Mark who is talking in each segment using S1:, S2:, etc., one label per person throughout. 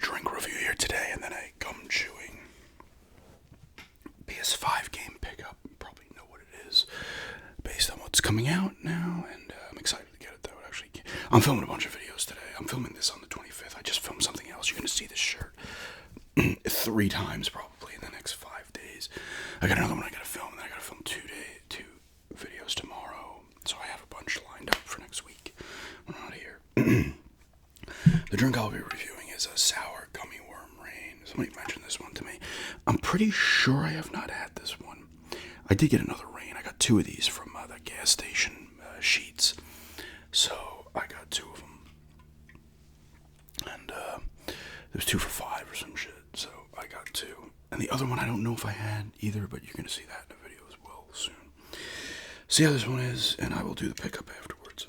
S1: drink review here today, and then a gum chewing PS5 game pickup. You probably know what it is, based on what's coming out now, and I'm excited to get it though. I'm filming a bunch of videos today. I'm filming this on the 25th. I just filmed something else. You're gonna see this shirt 3 times probably in the next 5 days. I got another one I gotta film, and then I gotta film 2 videos tomorrow. So I have a bunch lined up for next week. We're not here. The drink I'll be reviewing is a sour gummy worm rain. Somebody mentioned this one to me. I'm pretty sure I have not had this one. I did get another rain. I got 2 of these from the gas station Sheets. So I got 2 of them. And there's 2 for $5 or some shit. So I got 2. And the other one I don't know if I had either, but you're going to see that in the video as well soon. See how this one is, and I will do the pickup afterwards.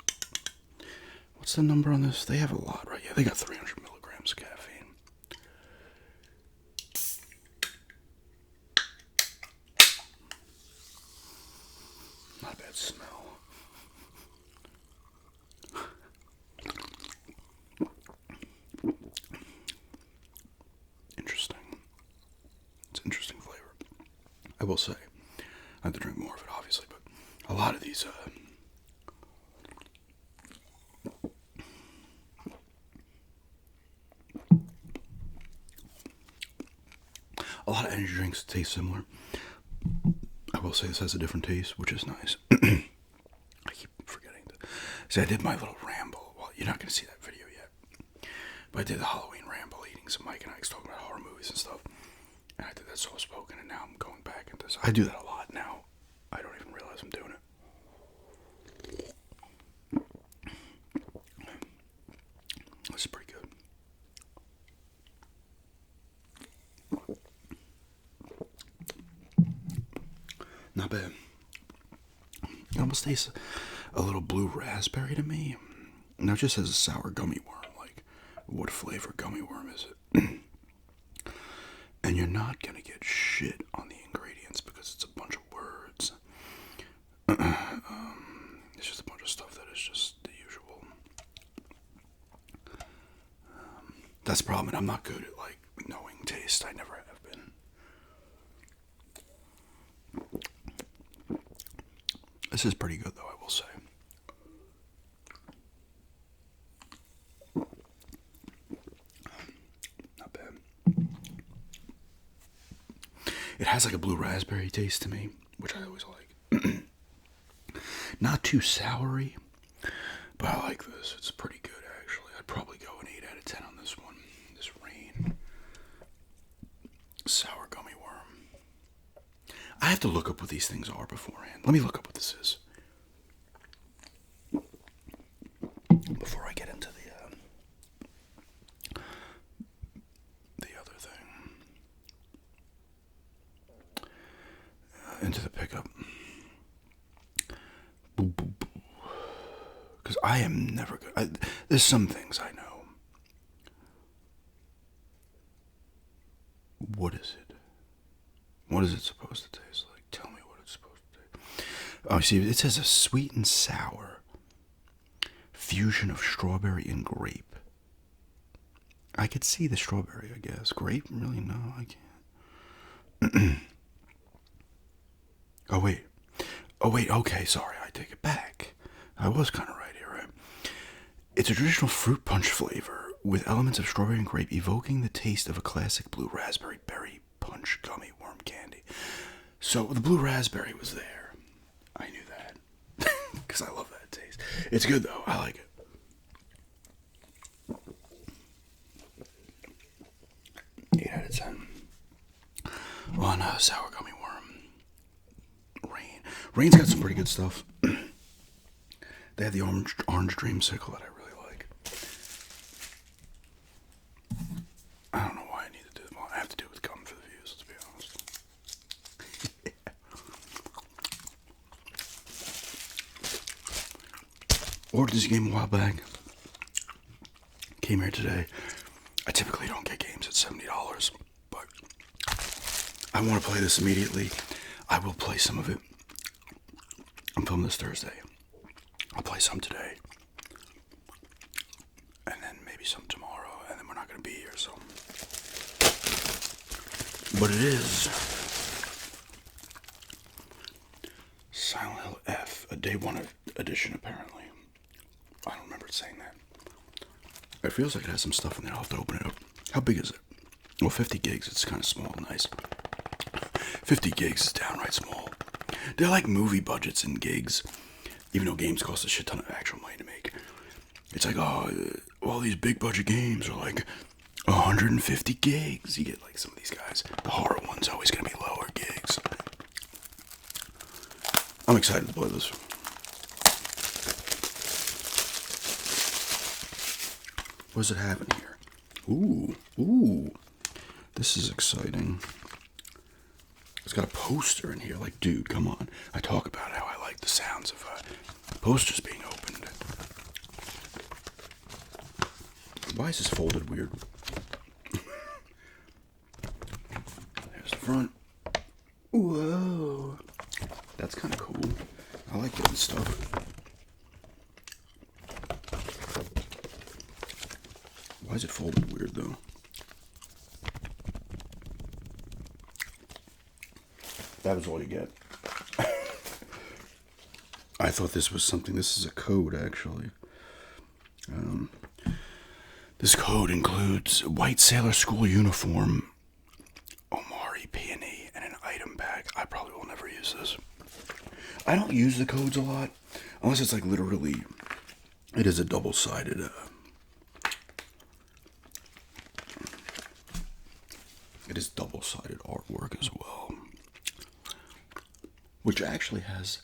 S1: What's the number on this? They have a lot, right? Yeah, they got 300 milligrams of caffeine. Not a bad smell. Interesting. It's an interesting flavor. I will say, I have to drink more of it, obviously, but a lot of these, a lot of energy drinks taste similar. I will say this has a different taste, which is nice. I keep forgetting to see. I did my little ramble. Well, you're not going to see that video yet, but I did the Halloween ramble, eating some Mike and Ike's, talking about horror movies and stuff. And I did that soft spoken, and now I'm going back into this. I do that a lot now. I don't even realize I'm doing it. This is pretty good. Not bad. It almost tastes a little blue raspberry to me. Now it just says a sour gummy worm. Like, what flavor gummy worm is it? And you're not going to get shit on the ingredients because it's a bunch of words. It's just a bunch of stuff that is just the usual. That's the problem, and I'm not good at, like, knowing taste. I never have been. This is pretty good, though, I will say. Not bad. It has like a blue raspberry taste to me, which I always like. Not too soury, but I like this. It's pretty good, actually. I'd probably go an 8 out of 10 on this one. This rain. Sour gummy worm. I have to look up what these things are beforehand. Let me look up what this is before I get into the other thing. Into the pickup. Because I am never good. There's some things I know. What is it? What is it supposed to taste like? Tell me what it's supposed to taste. Oh, see, it says a sweet and sour fusion of strawberry and grape. I could see the strawberry, I guess. Grape? Really? No, I can't. Oh, wait. Okay, sorry. I take it back. I was kind of right here, right? It's a traditional fruit punch flavor with elements of strawberry and grape evoking the taste of a classic blue raspberry berry punch gummy worm candy. So the blue raspberry was there. I knew that. Because I love that taste. It's good, though. I like it. Eight out of 10. On sour gummy worm. Rain's got some pretty good stuff. They have the orange dreamsicle that I really like. I don't know why I need to do it. Well, I have to do it with gum for the views, let's be honest. Ordered this game a while back. Came here today. I typically don't get games at $70, but I want to play this immediately. I will play some of it. I'm filming this Thursday. I'll play some today. And then maybe some tomorrow. and then we're not going to be here, so. But it is Silent Hill F, a day one edition, apparently. I don't remember it saying that. It feels like it has some stuff in there. I'll have to open it up. How big is it? Well, 50 gigs. It's kind of small and nice. 50 gigs is downright small. They're like movie budgets in gigs, even though games cost a shit ton of actual money to make. It's like, oh, all these big budget games are like 150 gigs. You get like some of these guys. The horror one's always going to be lower gigs. I'm excited to play this. What does it have in here? Ooh. This is exciting. It's got a poster in here. Like, dude, come on. I talk about how I like the sounds of posters being opened. Why is this folded weird? There's the front. Whoa. That's kind of cool. I like getting stuff. Why is it folded weird, though? That was all you get. I thought this was something. This is a code, actually. This code includes white sailor school uniform, Omari peony, and an item bag. I probably will never use this. I don't use the codes a lot, unless it's like literally, it is a double-sided, it is double-sided artwork as well, which actually has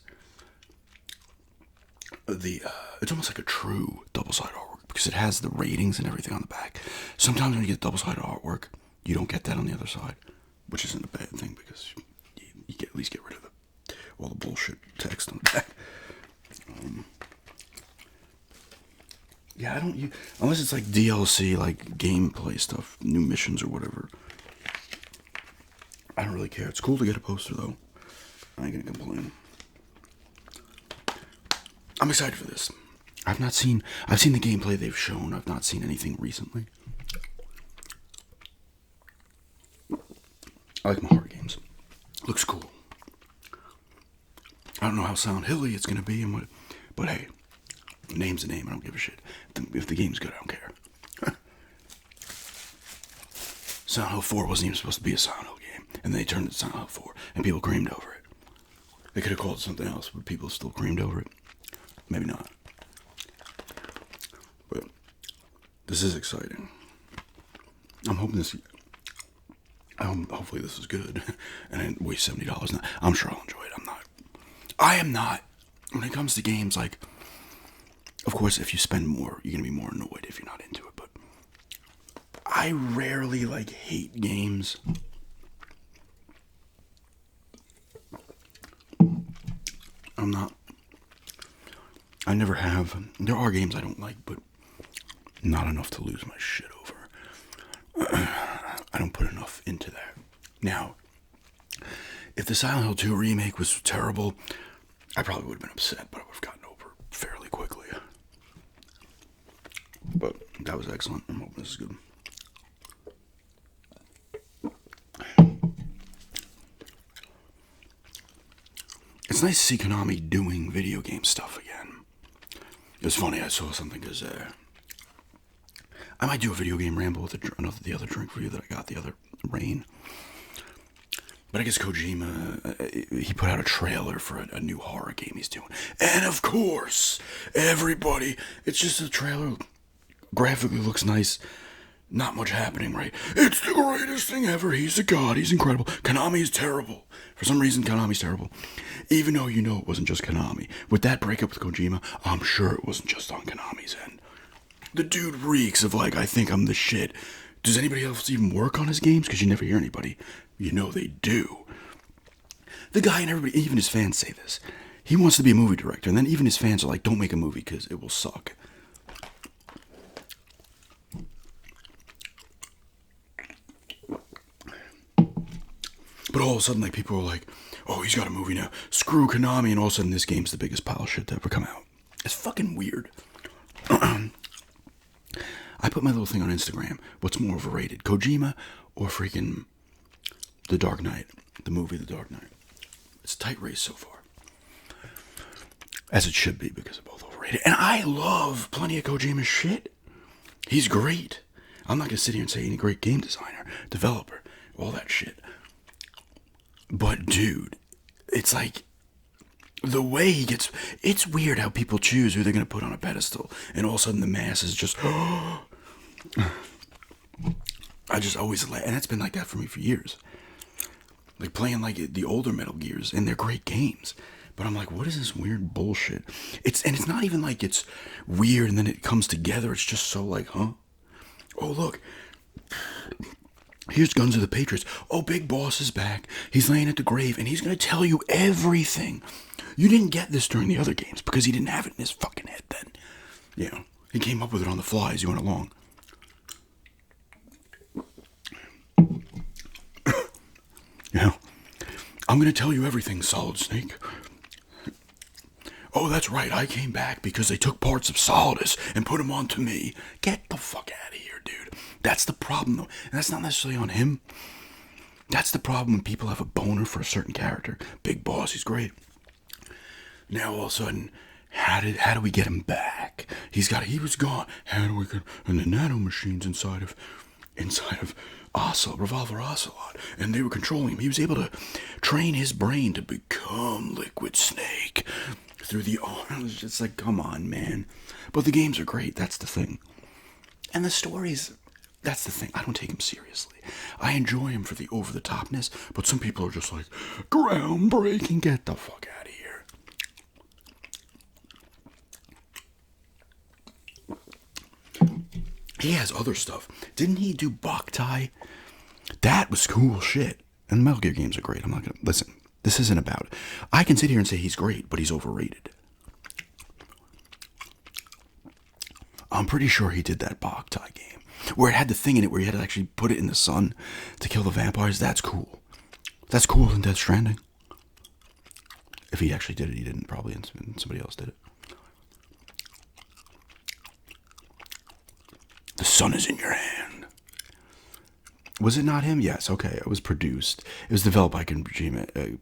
S1: the, it's almost like a true double-sided artwork, because it has the ratings and everything on the back. Sometimes when you get double-sided artwork, you don't get that on the other side, which isn't a bad thing, because you get, at least get rid of all the bullshit text on the back. Yeah, I don't use, unless it's like DLC, like gameplay stuff, new missions or whatever. I don't really care. It's cool to get a poster, though. I ain't gonna complain. I'm excited for this. I've seen the gameplay they've shown. I've not seen anything recently. I like my horror games. Looks cool. I don't know how Silent Hill-y it's gonna be, and what, but hey, name's a name. I don't give a shit. If the game's good, I don't care. Silent Hill 4 wasn't even supposed to be a Silent Hill game, and they turned it to Silent Hill 4, and people creamed over it. They could have called it something else, but people still creamed over it. Maybe not. But this is exciting. I'm hoping this. Hopefully this is good, and I waste $70. Now, I'm sure I'll enjoy it. I am not. When it comes to games, like, of course, if you spend more, you're gonna be more annoyed if you're not into it. But I rarely like hate games. I'm not. I never have. There are games I don't like, but not enough to lose my shit over. I don't put enough into that. Now, if the Silent Hill 2 remake was terrible, I probably would have been upset, but I would have gotten over it fairly quickly. But that was excellent. I'm hoping this is good. It's nice to see Konami doing video game stuff again. It was funny, I saw something because I might do a video game ramble with the other drink for you that I got, the other Rain. But I guess Kojima, he put out a trailer for a new horror game he's doing. And of course, everybody, it's just a trailer. Graphically looks nice. Not much happening, right? It's the greatest thing ever. He's a god. He's incredible. Konami is terrible. For some reason, Konami's terrible. Even though you know it wasn't just Konami. With that breakup with Kojima, I'm sure it wasn't just on Konami's end. The dude reeks of, like, I think I'm the shit. Does anybody else even work on his games? Because you never hear anybody. You know they do. The guy and everybody, even his fans say this. He wants to be a movie director. And then even his fans are like, don't make a movie because it will suck. But all of a sudden, like, people are like, oh, he's got a movie now. Screw Konami. And all of a sudden, this game's the biggest pile of shit to ever come out. It's fucking weird. I I put my little thing on Instagram. What's more overrated, Kojima or freaking The Dark Knight? The movie The Dark Knight. It's a tight race so far. As it should be, because they're both overrated. And I love plenty of Kojima's shit. He's great. I'm not going to sit here and say any great game designer, developer, all that shit. But, dude, it's like, the way he gets... It's weird how people choose who they're going to put on a pedestal. And all of a sudden the masses just... I just always... And it's been like that for me for years. Like, playing, like, the older Metal Gears. And they're great games. But I'm like, what is this weird bullshit? And it's not even like it's weird and then it comes together. It's just so like, huh? Oh, look. Here's Guns of the Patriots. Oh, Big Boss is back. He's laying at the grave, and he's going to tell you everything. You didn't get this during the other games because he didn't have it in his fucking head then. You know, he came up with it on the fly as he went along. You know, I'm going to tell you everything, Solid Snake. Oh, that's right. I came back because they took parts of Solidus and put them onto me. Get the fuck out of here, dude. That's the problem, though. And that's not necessarily on him. That's the problem when people have a boner for a certain character. Big Boss, he's great. Now, all of a sudden, how do we get him back? He was gone. How do we get... And the nano machines inside of Revolver Ocelot. And they were controlling him. He was able to train his brain to become Liquid Snake. Through the arms, just like, come on, man. But the games are great, that's the thing. And the stories, that's the thing. I don't take them seriously. I enjoy them for the over-the-topness, but some people are just like, groundbreaking, get the fuck out of here. He has other stuff. Didn't he do Boktai? That was cool shit. And Metal Gear games are great. I'm not gonna... Listen. This isn't about it. I can sit here and say he's great, but he's overrated. I'm pretty sure he did that Boktai game, where it had the thing in it where you had to actually put it in the sun to kill the vampires. That's cool. That's cooler than Death Stranding. If he actually did it, he didn't. Probably somebody else did it. The sun is in your hand. Was it not him? Yes, okay. It was produced. It was developed by Kojima,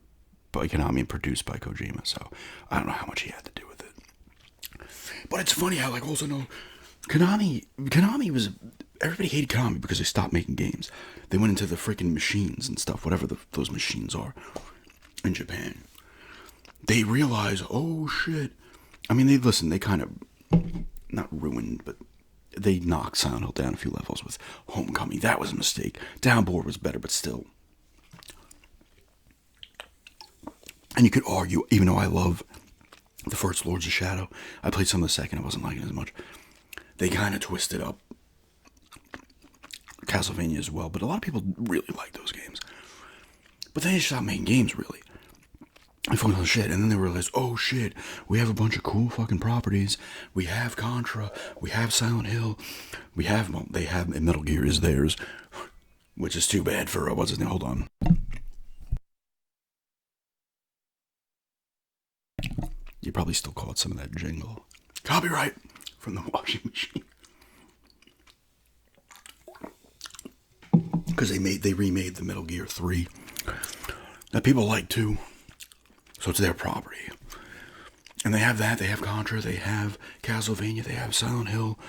S1: by Konami and produced by Kojima, so I don't know how much he had to do with it. But it's funny how, like, also no, Konami was, everybody hated Konami because they stopped making games. They went into the freaking machines and stuff, whatever those machines are, in Japan. They realized, oh shit. I mean, they kind of, not ruined, but they knocked Silent Hill down a few levels with Homecoming. That was a mistake. Downboard was better, but still. And you could argue, even though I love the first Lords of Shadow, I played some of the second, I wasn't liking it as much. They kind of twisted up Castlevania as well, but a lot of people really like those games. But then they stopped making games, really. I focused on shit, and then they realized, oh shit, we have a bunch of cool fucking properties. We have Contra, we have Silent Hill, they have Metal Gear is theirs, which is too bad for, what's his name, hold on. You probably still call it some of that jingle. Copyright from the washing machine. Because they remade the Metal Gear 3 that people like too. So it's their property. And they have that, they have Contra, they have Castlevania, they have Silent Hill,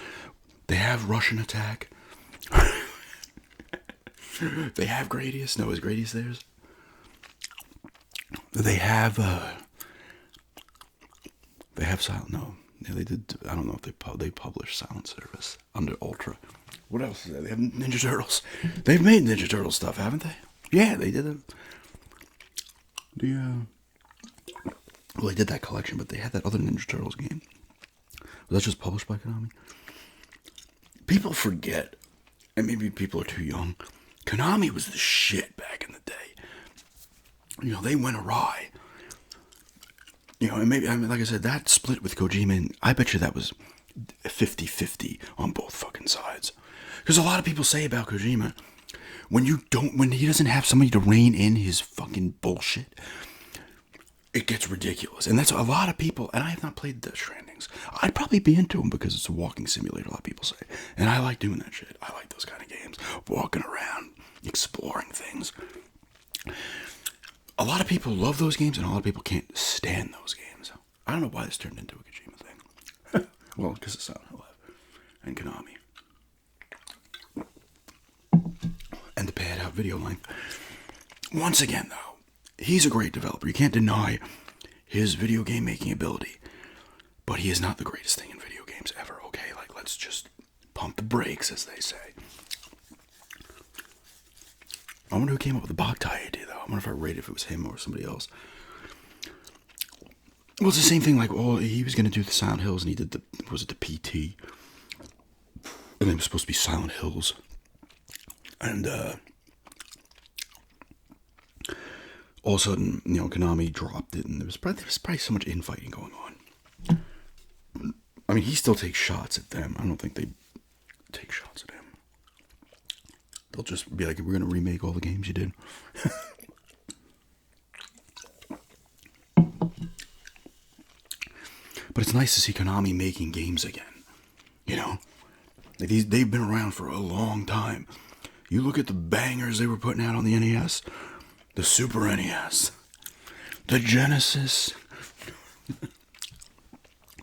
S1: they have Russian Attack. They have Gradius. No, is Gradius theirs? They have Silent. No, yeah, they did. I don't know if they published Silent Service under Ultra. What else is there? They have Ninja Turtles. They've made Ninja Turtle stuff, haven't they? Yeah, they did it. Well, they did that collection, but they had that other Ninja Turtles game. Was that just published by Konami? People forget, and maybe people are too young. Konami was the shit back in the day. You know, they went awry. You know, and maybe, I mean, like I said, that split with Kojima, and I bet you that was 50-50 on both fucking sides. Because a lot of people say about Kojima, when he doesn't have somebody to rein in his fucking bullshit, it gets ridiculous. And that's a lot of people, and I have not played the Strandings. I'd probably be into them because it's a walking simulator, a lot of people say. And I like doing that shit. I like those kind of games. Walking around, exploring things. A lot of people love those games, and a lot of people can't stand those games. I don't know why this turned into a Kojima thing. Well, because it's Silent Hill and Konami. And the pad out video length. Once again, though, he's a great developer. You can't deny his video game making ability. But he is not the greatest thing in video games ever, okay? Like, let's just pump the brakes, as they say. I wonder who came up with the Boktai idea, though. I wonder if I rate if it was him or somebody else. Well, it's the same thing, like, he was going to do the Silent Hills, and he did was it the PT? And it was supposed to be Silent Hills. And, all of a sudden, Konami dropped it, and there was probably so much infighting going on. I mean, he still takes shots at them. I don't think they take shots at him. They'll just be like, we're going to remake all the games you did. But it's nice to see Konami making games again. Like they've been around for a long time. You look at the bangers they were putting out on the NES, the Super NES, the Genesis,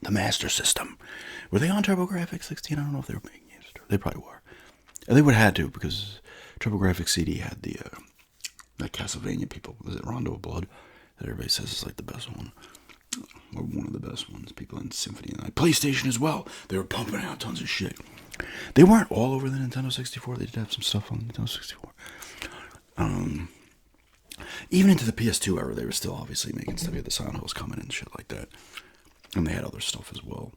S1: the Master System. Were they on TurboGrafx 16? I don't know if they were making games. They probably were. They would have had to, because TurboGrafx CD had the that Castlevania people. Was it Rondo of Blood? That everybody says is like the best one. Or one of the best ones. People in Symphony of the Night. PlayStation as well. They were pumping out tons of shit. They weren't all over the Nintendo 64. They did have some stuff on the Nintendo 64. Even into the PS2 era, they were still obviously making stuff. You had the Silent Hills coming and shit like that. And they had other stuff as well.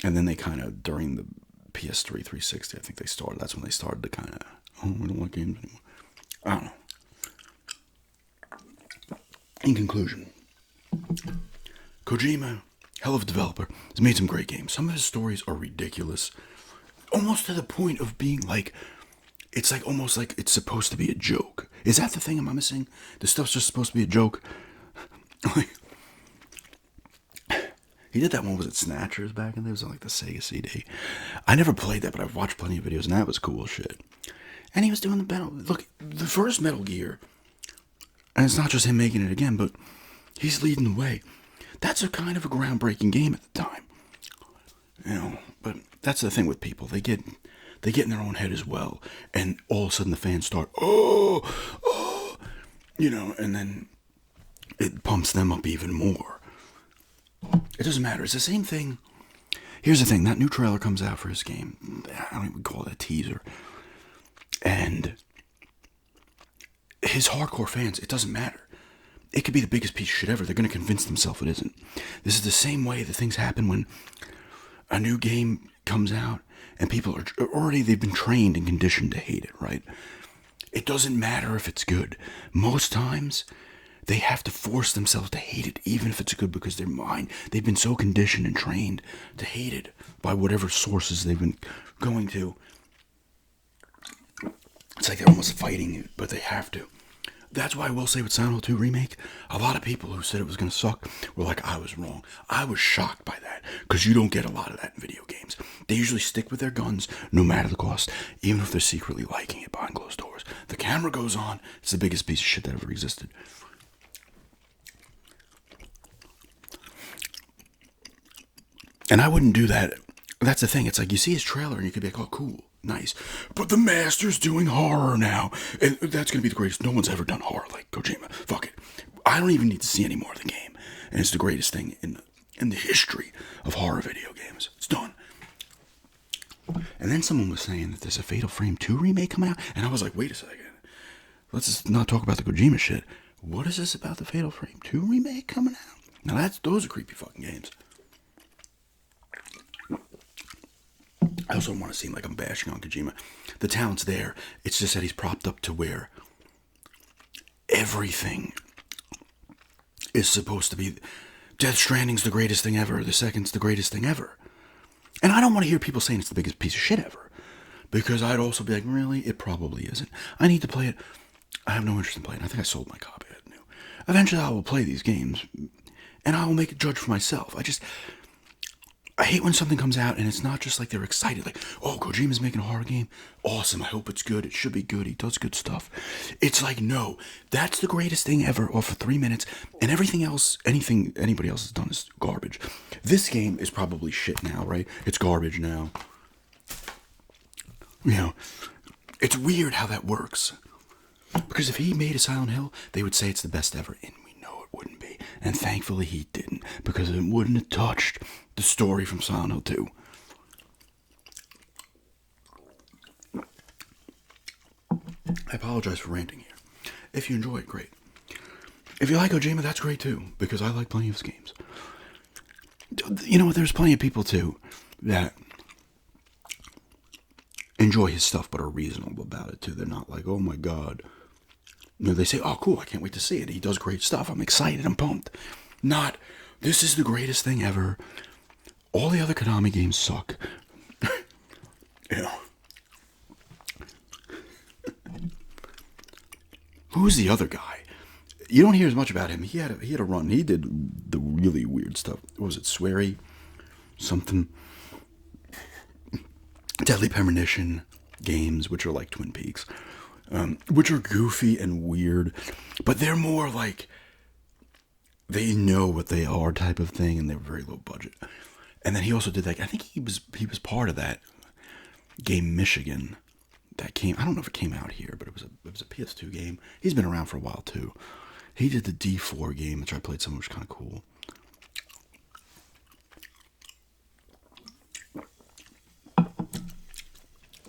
S1: And then they kind of, during the PS3 360, I think that's when they started to kind of, we don't want games anymore. I don't know. In conclusion, Kojima, hell of a developer, has made some great games. Some of his stories are ridiculous. Almost to the point of being like, it's like almost like it's supposed to be a joke. Is that the thing am I missing? The stuff's just supposed to be a joke? He did that one, was it Snatchers back in there? It was on like the Sega CD. I never played that, but I've watched plenty of videos, and that was cool shit. And he was doing the first Metal Gear, and it's not just him making it again, but he's leading the way. That's a kind of a groundbreaking game at the time. But that's the thing with people. They get in their own head as well, and all of a sudden the fans start, and then it pumps them up even more. It doesn't matter. It's the same thing. Here's the thing. That new trailer comes out for his game. I don't even call it a teaser. And his hardcore fans, it doesn't matter. It could be the biggest piece of shit ever. They're going to convince themselves it isn't. This is the same way that things happen when a new game comes out and people are already, they've been trained and conditioned to hate it, right? It doesn't matter if it's good. Most times, they have to force themselves to hate it, even if it's good, because their mind, they've been so conditioned and trained to hate it by whatever sources they've been going to. It's like they're almost fighting it, but they have to. That's why I will say with Silent Hill 2 Remake, a lot of people who said it was going to suck were like, I was wrong. I was shocked by that, because you don't get a lot of that in video games. They usually stick with their guns, no matter the cost, even if they're secretly liking it behind closed doors. The camera goes on, it's the biggest piece of shit that ever existed. And I wouldn't do that. That's the thing. It's like you see his trailer and you could be like, oh, cool, nice. But the master's doing horror now. And that's going to be the greatest. No one's ever done horror like Kojima. Fuck it. I don't even need to see any more of the game. And it's the greatest thing in the history of horror video games. It's done. And then someone was saying that there's a Fatal Frame 2 remake coming out. And I was like, wait a second. Let's just not talk about the Kojima shit. What is this about the Fatal Frame 2 remake coming out? Now those are creepy fucking games. I also don't want to seem like I'm bashing on Kojima. The talent's there. It's just that he's propped up to where everything is supposed to be. Death Stranding's the greatest thing ever. The second's the greatest thing ever. And I don't want to hear people saying it's the biggest piece of shit ever. Because I'd also be like, really? It probably isn't. I need to play it. I have no interest in playing it. I think I sold my copy. eventually I will play these games, and I will make a judge for myself. I hate when something comes out and it's not just like they're excited, like, oh, Kojima's making a horror game. Awesome. I hope it's good. It should be good. He does good stuff. It's like, no, that's the greatest thing ever, or for 3 minutes, and everything else, anything anybody else has done is garbage. This game is probably shit now, right? It's garbage now. You know, it's weird how that works. Because if he made a Silent Hill, they would say it's the best ever, and we know it wouldn't be. And thankfully he didn't, because it wouldn't have touched the story from Silent Hill 2. I apologize for ranting here. If you enjoy it, great. If you like Kojima, that's great too, because I like plenty of his games. You know what, there's plenty of people too that enjoy his stuff but are reasonable about it too. They're not like, oh my god. No, they say, oh cool, I can't wait to see it. He does great stuff. I'm excited, I'm pumped. Not, this is the greatest thing ever. All the other Konami games suck. You know. Who's the other guy? You don't hear as much about him. He had a run. He did the really weird stuff. What was it, Sweary? Something. Deadly Premonition games, which are like Twin Peaks. Which are goofy and weird. But they're more like, they know what they are type of thing, and they're very low budget. And then he also did like, I think he was part of that game Michigan that came, I don't know if it came out here, but it was a PS2 game. He's been around for a while too. He did the D4 game, which I played some, which was kind of cool.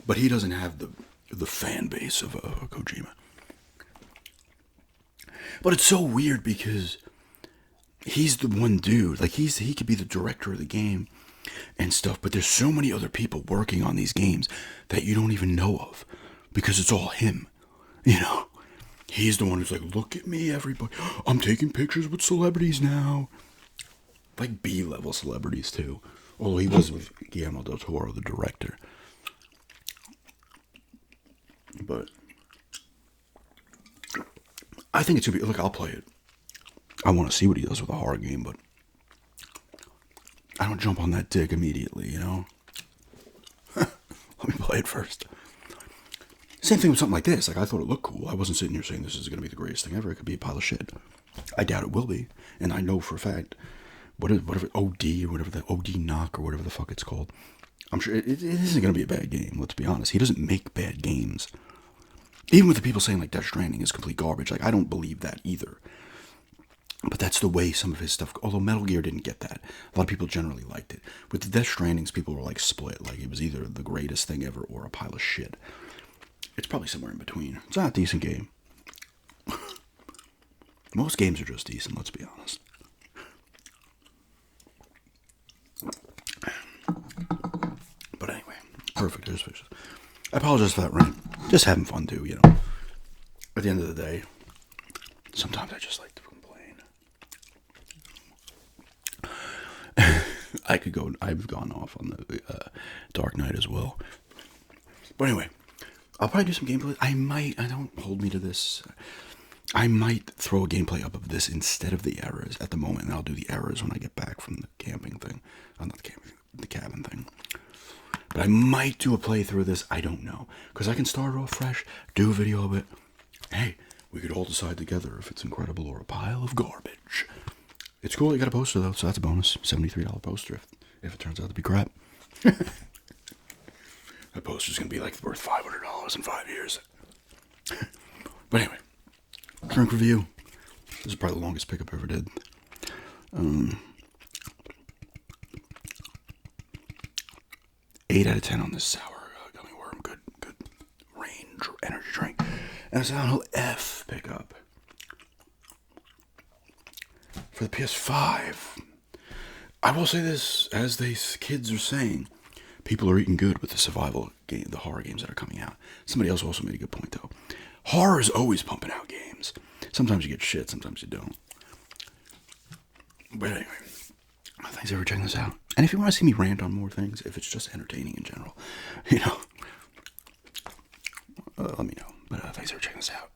S1: But he doesn't have the fan base of Kojima. But it's so weird because he's the one dude. Like he could be the director of the game and stuff, but there's so many other people working on these games that you don't even know of because it's all him. You know, he's the one who's like, look at me, everybody. I'm taking pictures with celebrities now. Like B-level celebrities too. Although he was with Guillermo del Toro, the director. But I think it's gonna be, look, I'll play it. I want to see what he does with a horror game, but I don't jump on that dick immediately, you know? Let me play it first. Same thing with something like this. Like, I thought it looked cool. I wasn't sitting here saying this is going to be the greatest thing ever. It could be a pile of shit. I doubt it will be. And I know for a fact, whatever OD or whatever the OD knock or whatever the fuck it's called, I'm sure it isn't going to be a bad game, let's be honest. He doesn't make bad games. Even with the people saying, like, Death Stranding is complete garbage. Like, I don't believe that either. But that's the way some of his stuff, although Metal Gear didn't get that. A lot of people generally liked it. With the Death Strandings, people were like split. Like it was either the greatest thing ever or a pile of shit. It's probably somewhere in between. It's not a decent game. Most games are just decent, let's be honest. But anyway, perfect. There's fishes. I apologize for that rant. Just having fun too, you know. At the end of the day, sometimes I just like to complain. I've gone off on the Dark Knight as well. But anyway, I'll probably do some gameplay. Don't hold me to this. I might throw a gameplay up of this instead of the errors at the moment, and I'll do the errors when I get back from the camping thing. Not the camping, the cabin thing. But I might do a playthrough of this. I don't know. Because I can start it off fresh, do a video of it. Hey, we could all decide together if it's incredible or a pile of garbage. It's cool. You got a poster, though, so that's a bonus. $73 poster if it turns out to be crap. That poster's going to be like worth $500 in 5 years. But anyway, drink review. This is probably the longest pickup I ever did. 8 out of 10 on this sour gummy worm. Good range energy drink. And a Silent Hill F pickup. For the PS5. I will say this, as these kids are saying, people are eating good with the survival game, the horror games that are coming out. Somebody else also made a good point, though. Horror is always pumping out games. Sometimes you get shit, sometimes you don't. But anyway, thanks for checking this out. And if you want to see me rant on more things, if it's just entertaining in general, you know, let me know. But thanks for checking this out.